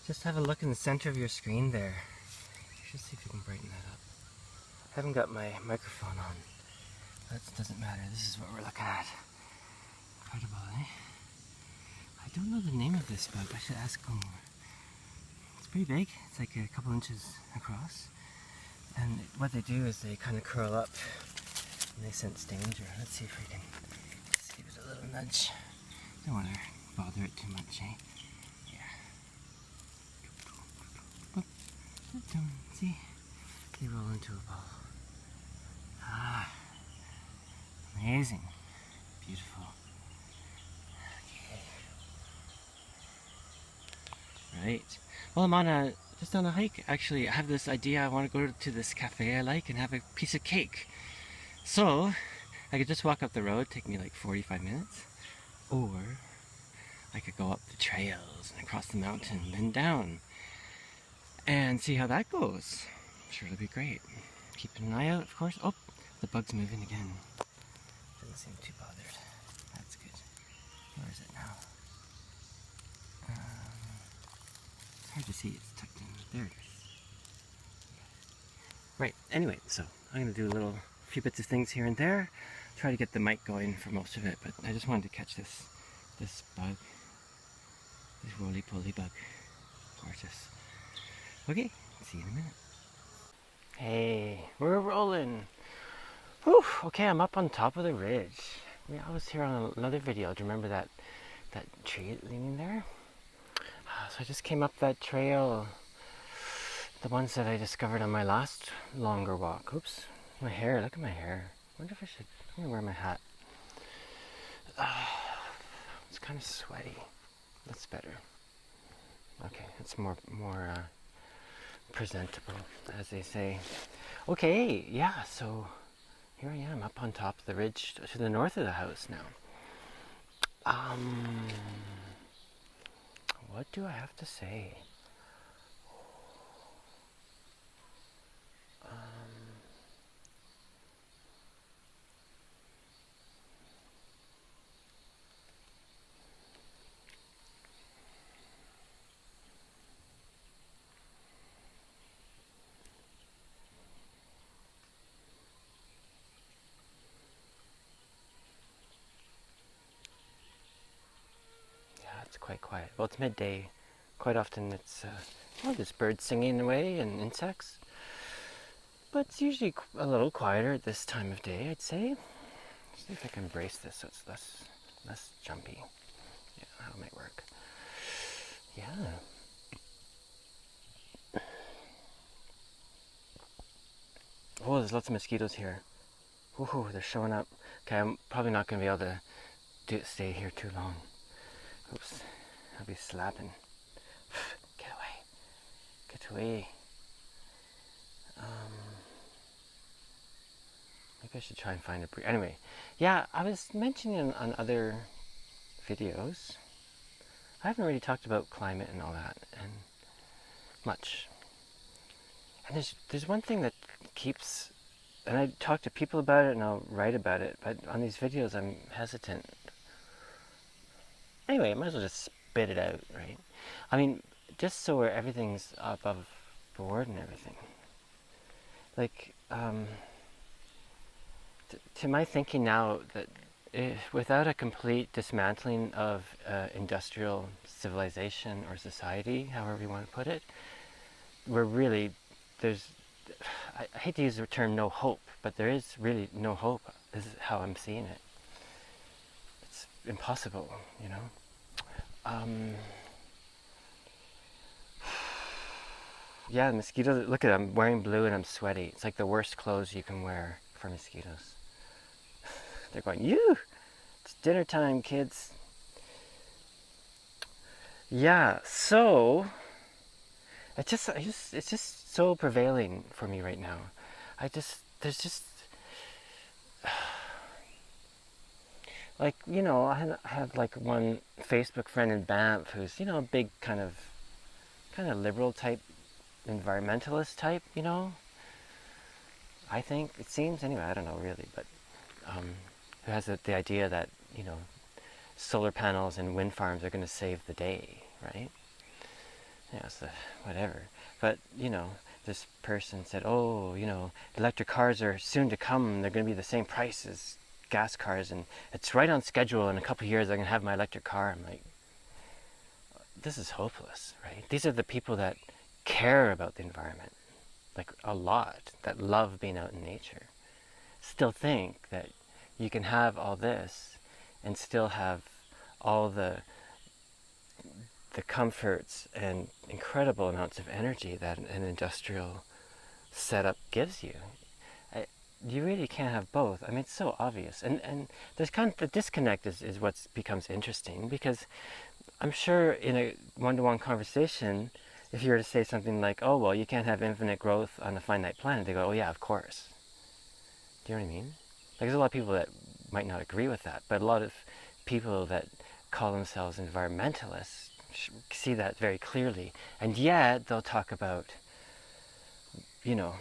Just have a look in the center of your screen there. Just see if you can brighten that up. I haven't got my microphone on. That doesn't matter. This is what we're looking at. Incredible, eh? I don't know the name of this bug. I should ask them. It's pretty big. It's like a couple inches across. And what they do is they kind of curl up and they sense danger. Let's see if we can just give it a little nudge. Don't want to bother it too much, eh? Yeah. See? They roll into a ball. Ah. Amazing. Beautiful. Okay. Right. Well, I'm just on a hike. Actually, I have this idea. I want to go to this cafe I like and have a piece of cake. So, I could just walk up the road, take me like 45 minutes. Or, I could go up the trails and across the mountain and down. And see how that goes. I'm sure it'll be great. Keeping an eye out, of course. Oh, the bug's moving again. Doesn't seem too bothered. That's good. Where is it now? It's hard to see. It's tucked in. There it is. Right. Anyway, so I'm going to do a few bits of things here and there. Try to get the mic going for most of it, but I just wanted to catch this bug. This roly-poly bug. Gorgeous. Okay, see you in a minute. Hey, we're rolling. Whew, okay, I'm up on top of the ridge. Yeah, I was here on another video. Do you remember that tree leaning there? So I just came up that trail. The ones that I discovered on my last longer walk. Oops, my hair, look at my hair. I wonder if I'm gonna wear my hat. It's kind of sweaty. That's better. Okay, it's more presentable, as they say. Okay, yeah, so here I am up on top of the ridge to the north of the house now. What do I have to say? It's quite quiet. Well, it's midday. Quite often it's, there's birds singing away and insects. But it's usually a little quieter at this time of day, I'd say. See if I can brace this so it's less jumpy. Yeah, that might work. Yeah. Oh, there's lots of mosquitoes here. Woohoo, they're showing up. Okay, I'm probably not going to be able to stay here too long. Oops, I'll be slapping. Get away. Get away. Maybe I should try and find a breeze. Anyway, yeah, I was mentioning on other videos, I haven't really talked about climate and all that, and much. And there's one thing that keeps, and I talk to people about it and I'll write about it, but on these videos I'm hesitant. Anyway, I might as well just spit it out, right? I mean, just so where everything's above board and everything. Like, to my thinking now, that without a complete dismantling of industrial civilization or society, however you want to put it, we're really, I hate to use the term no hope, but there is really no hope. This is how I'm seeing it. It's impossible, you know? Yeah, mosquitoes, look at it, I'm wearing blue and I'm sweaty. It's like the worst clothes you can wear for mosquitoes. They're going, you! It's dinner time, kids. Yeah, so it's just so prevailing for me right now. There's just like, you know, I have like one Facebook friend in Banff who's, you know, a big kind of liberal type, environmentalist type, you know. I think it seems, anyway, I don't know really, but who has the idea that, you know, solar panels and wind farms are going to save the day, right? Yeah, so whatever. But, you know, this person said, oh, you know, electric cars are soon to come. They're going to be the same price as gas cars, and it's right on schedule. In a couple of years, I'm going to have my electric car. I'm like, this is hopeless, right? These are the people that care about the environment, like a lot, that love being out in nature. Still think that you can have all this and still have all the comforts and incredible amounts of energy that an industrial setup gives you. You really can't have both. I mean, it's so obvious. And there's kind of the disconnect is what becomes interesting, because I'm sure in a one-to-one conversation, if you were to say something like, oh, well, you can't have infinite growth on a finite planet, they go, oh, yeah, of course. Do you know what I mean? Like, there's a lot of people that might not agree with that, but a lot of people that call themselves environmentalists see that very clearly. And yet, they'll talk about, you know,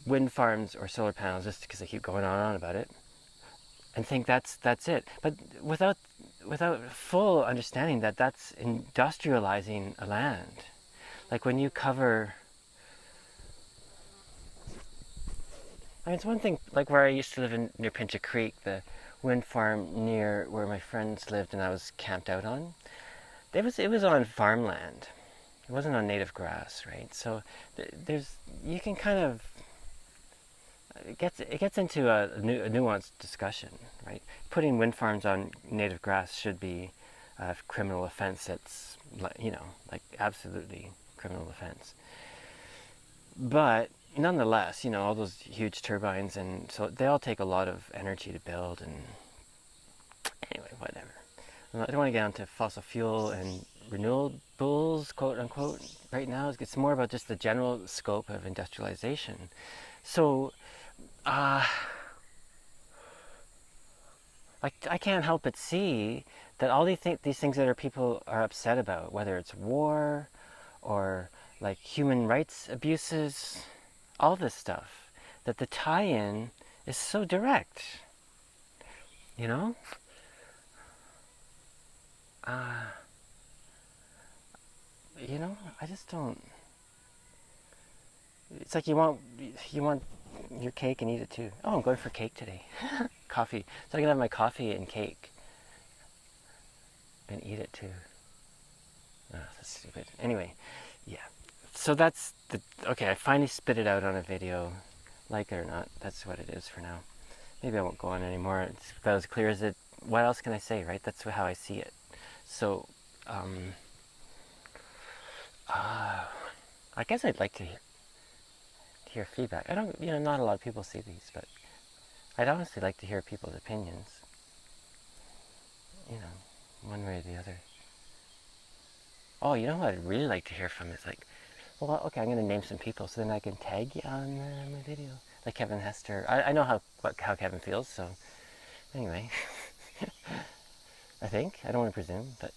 wind farms or solar panels just because they keep going on and on about it, and think that's it. But without full understanding that that's industrializing a land. Like when you cover, I mean, it's one thing, like where I used to live near Pincha Creek, the wind farm near where my friends lived and I was camped out on. It was on farmland. It wasn't on native grass, right? So there's, you can kind of, it gets into a nuanced discussion, right? Putting wind farms on native grass should be a criminal offense. That's, you know, like absolutely criminal offense. But nonetheless, you know, all those huge turbines, and so they all take a lot of energy to build, and anyway, whatever. I don't want to get onto fossil fuel and renewables, quote unquote, right now. It's more about just the general scope of industrialization. So, I can't help but see that all these things that people are upset about, whether it's war or like human rights abuses, all this stuff, that the tie-in is so direct, you know? You know, I just don't. It's like you want your cake and eat it too. Oh, I'm going for cake today. Coffee. So I can have my coffee and cake and eat it too. Oh, that's stupid. Anyway, yeah. So that's okay, I finally spit it out on a video. Like it or not, that's what it is for now. Maybe I won't go on anymore. It's about as clear as it. What else can I say, right? That's how I see it. So, I guess I'd like to hear feedback. I don't, you know, not a lot of people see these, but I'd honestly like to hear people's opinions. You know, one way or the other. Oh, you know what I'd really like to hear from is like, well, okay, I'm going to name some people so then I can tag you on my video. Like Kevin Hester. I know how Kevin feels, so anyway. I think. I don't want to presume, but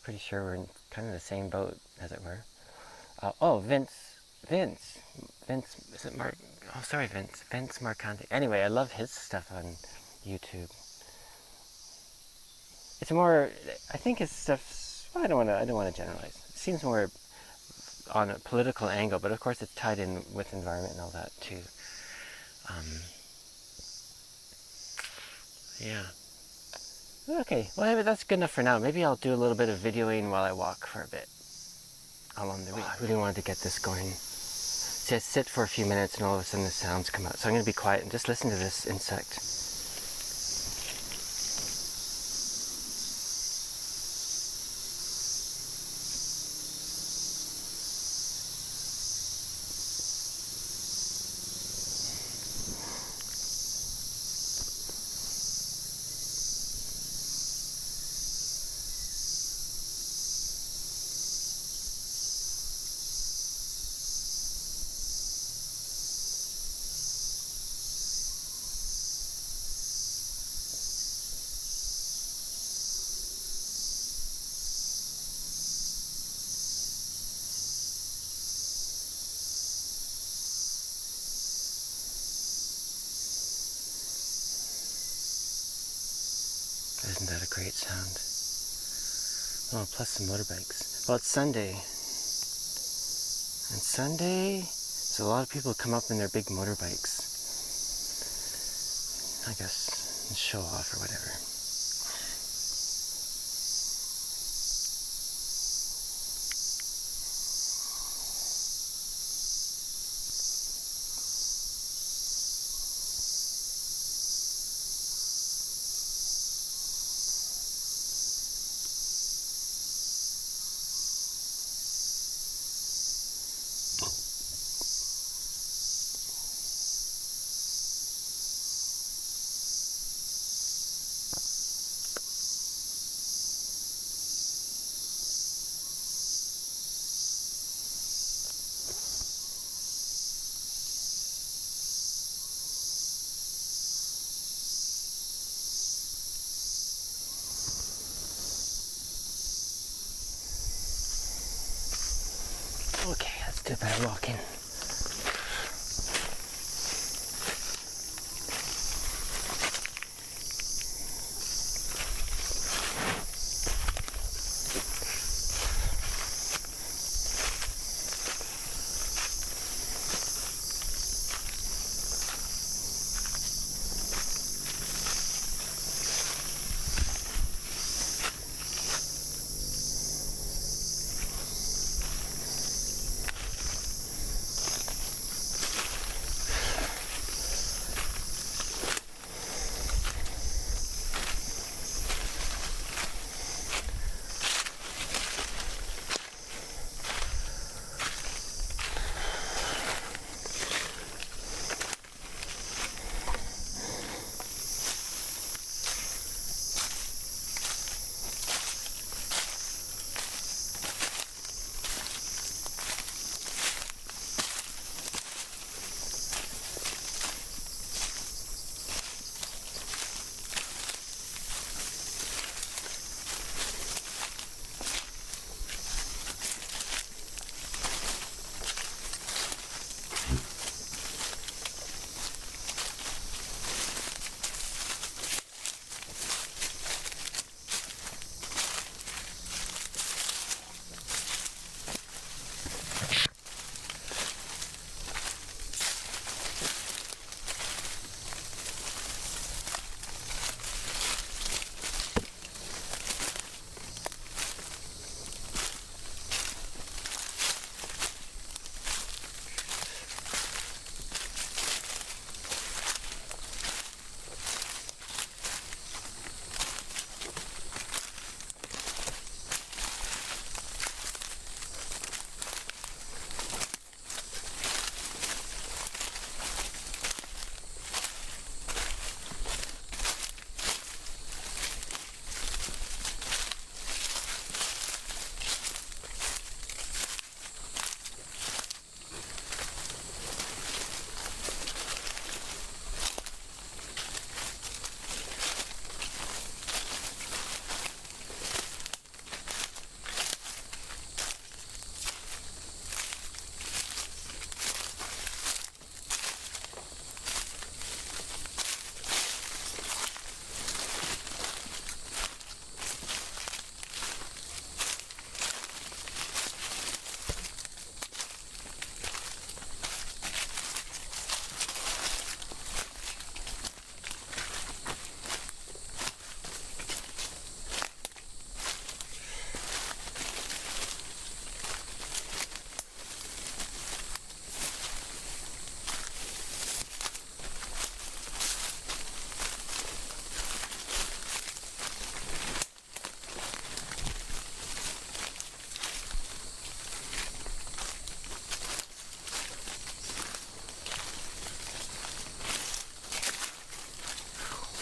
pretty sure we're in kind of the same boat, as it were. Oh, Vince, is it Mark? Oh, sorry, Vince Marcante. Anyway, I love his stuff on YouTube. It's more, I think his stuff, well, I don't want to generalize. It seems more on a political angle, but of course it's tied in with environment and all that too. Yeah. Okay, well, maybe that's good enough for now. Maybe I'll do a little bit of videoing while I walk for a bit along the way. I really wanted to get this going. So I sit for a few minutes and all of a sudden the sounds come out. So I'm going to be quiet and just listen to this insect. Isn't that a great sound? Oh, plus some motorbikes. Well, it's Sunday, And Sunday, so a lot of people come up in their big motorbikes, I guess, and show off or whatever. Okay, let's do a bit of walking.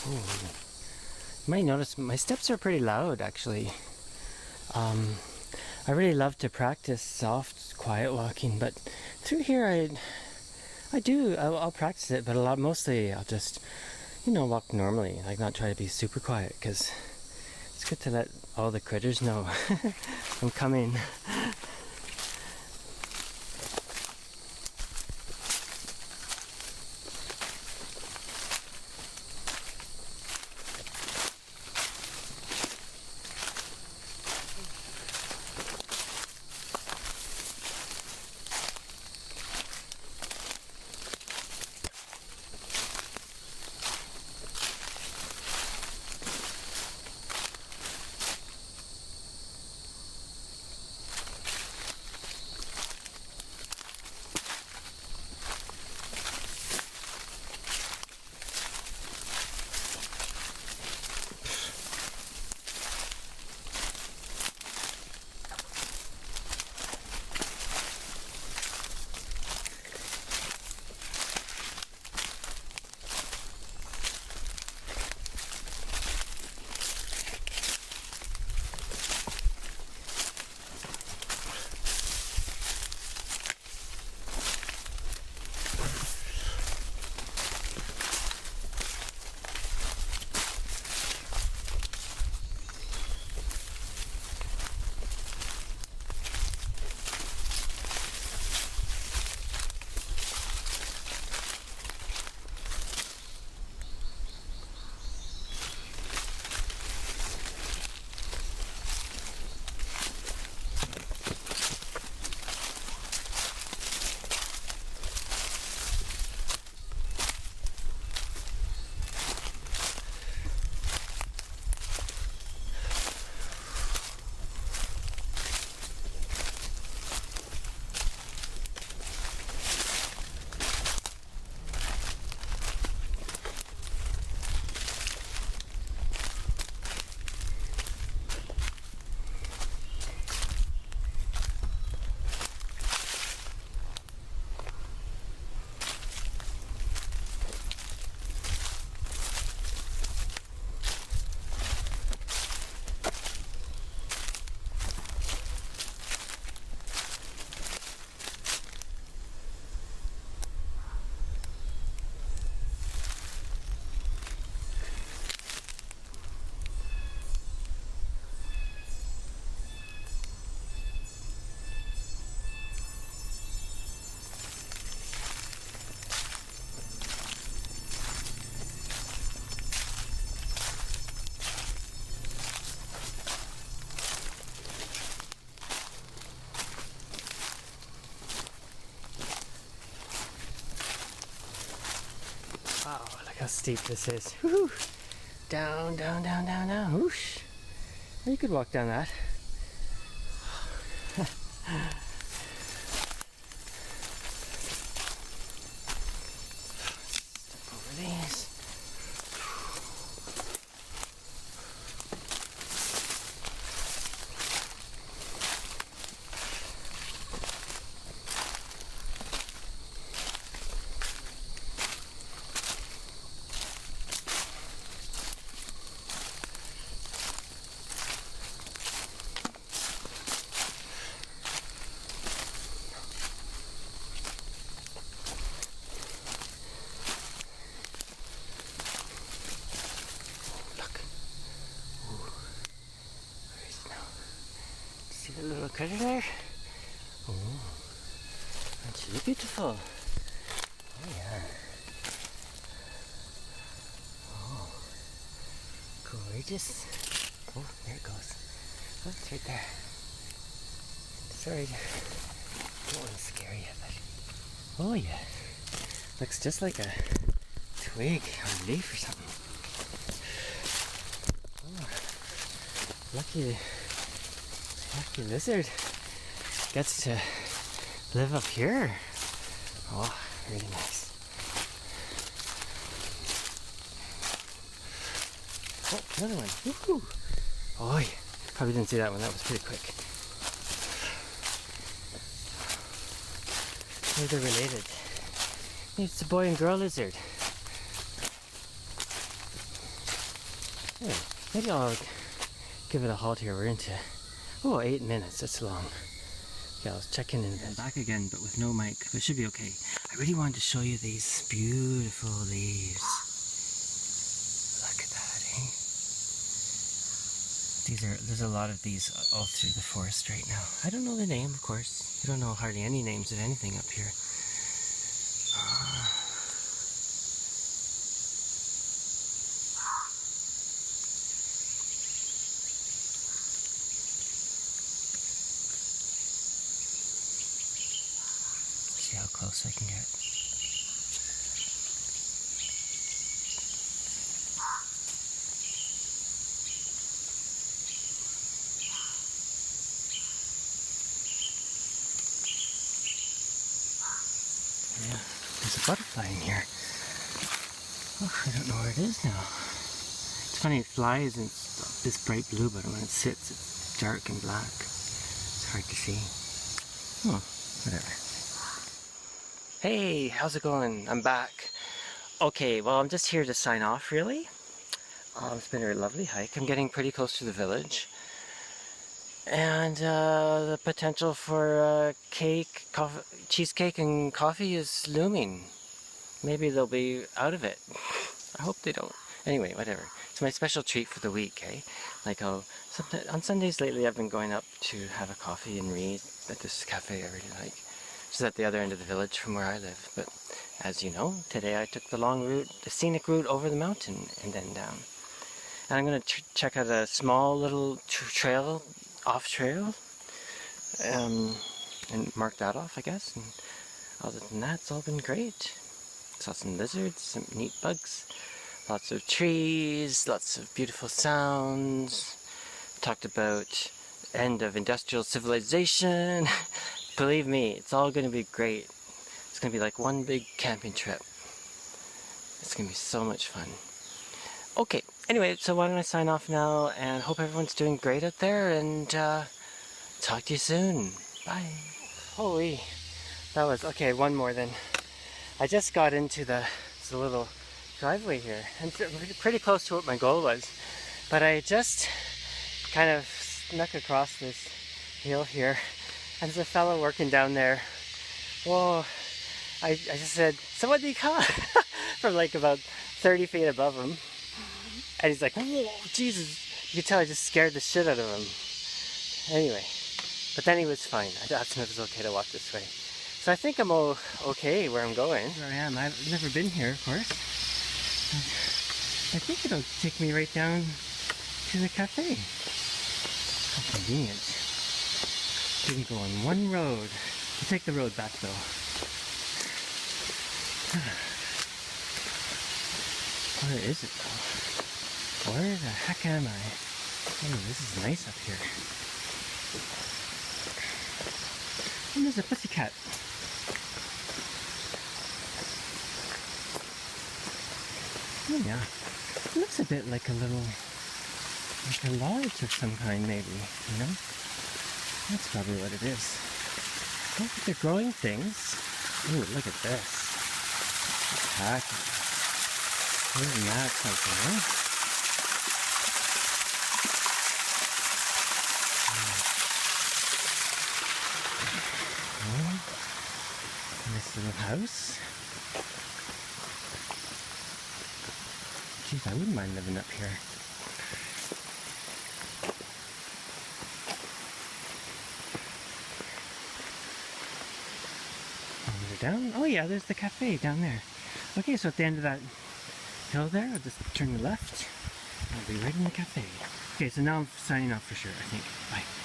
Ooh. You might notice my steps are pretty loud actually. I really love to practice soft, quiet walking, but through here I'll practice it, but mostly I'll just, walk normally, like not try to be super quiet, because it's good to let all the critters know I'm coming. steep this is. Woo-hoo. Down, down, down, down, down. Whoosh. You could walk down that. Step over these. See the little critter there? Oh, aren't you beautiful? Oh yeah. Oh, gorgeous. Oh, there it goes. Oh, it's right there. Sorry, don't want to scare you, but oh yeah, looks just like a twig or leaf or something. Oh, lucky lizard gets to live up here. Oh, really nice. Oh, another one. Woohoo! Oh, yeah. Probably didn't see that one. That was pretty quick. Maybe they're related. Maybe it's a boy and girl lizard. Yeah, maybe I'll give it a halt here. We're into 8 minutes. That's long. Yeah, I'll check in a bit. Back again, but with no mic. But it should be okay. I really wanted to show you these beautiful leaves. Look at that, eh? There's a lot of these all through the forest right now. I don't know the name, of course. You don't know hardly any names of anything up here. See how close I can get. Yeah, there's a butterfly in here. Oh, I don't know where it is now. It's funny, it flies in this bright blue, but when it sits, it's dark and black. It's hard to see. Oh, whatever. Hey, how's it going? I'm back. Okay, well, I'm just here to sign off, really. It's been a lovely hike. I'm getting pretty close to the village. And the potential for cake, cheesecake and coffee is looming. Maybe they'll be out of it. I hope they don't. Anyway, whatever. It's my special treat for the week, eh? Like on Sundays lately I've been going up to have a coffee and read at this cafe I really like. It's at the other end of the village from where I live. But as you know, today I took the long route, the scenic route over the mountain and then down. And I'm going to check out a small little trail, off trail, and mark that off, I guess. And other than that, it's all been great. Saw some lizards, some neat bugs, lots of trees, lots of beautiful sounds. Talked about end of industrial civilization. Believe me, it's all going to be great. It's going to be like one big camping trip. It's going to be so much fun. Okay, anyway, so why don't I sign off now, and hope everyone's doing great out there, and talk to you soon. Bye. Holy, that was, okay, one more then. I just got into the little driveway here, and pretty close to what my goal was, but I just kind of snuck across this hill here, and there's a fellow working down there. Whoa, I just said, "Sawadee-ka," from like about 30 feet above him. And he's like, "Whoa, Jesus." You can tell I just scared the shit out of him. Anyway, but then he was fine. I asked him if it was okay to walk this way. So I think I'm okay where I'm going. Where I am. I've never been here, of course. I think it'll take me right down to the cafe. How convenient. You can go on one road. We'll take the road back though. Where is it though? Where the heck am I? Oh, this is nice up here. And there's a pussycat. Oh yeah. It looks a bit like a little, like a lodge of some kind maybe, you know? That's probably what it is. Oh, they're growing things. Ooh, look at this. Spectacular. Isn't that something, huh? Oh, nice little house. Geez, I wouldn't mind living up here. Down? Oh yeah, there's the cafe down there. Okay, so at the end of that hill there, I'll just turn left. I'll be right in the cafe. Okay, so now I'm signing off for sure, I think. Bye.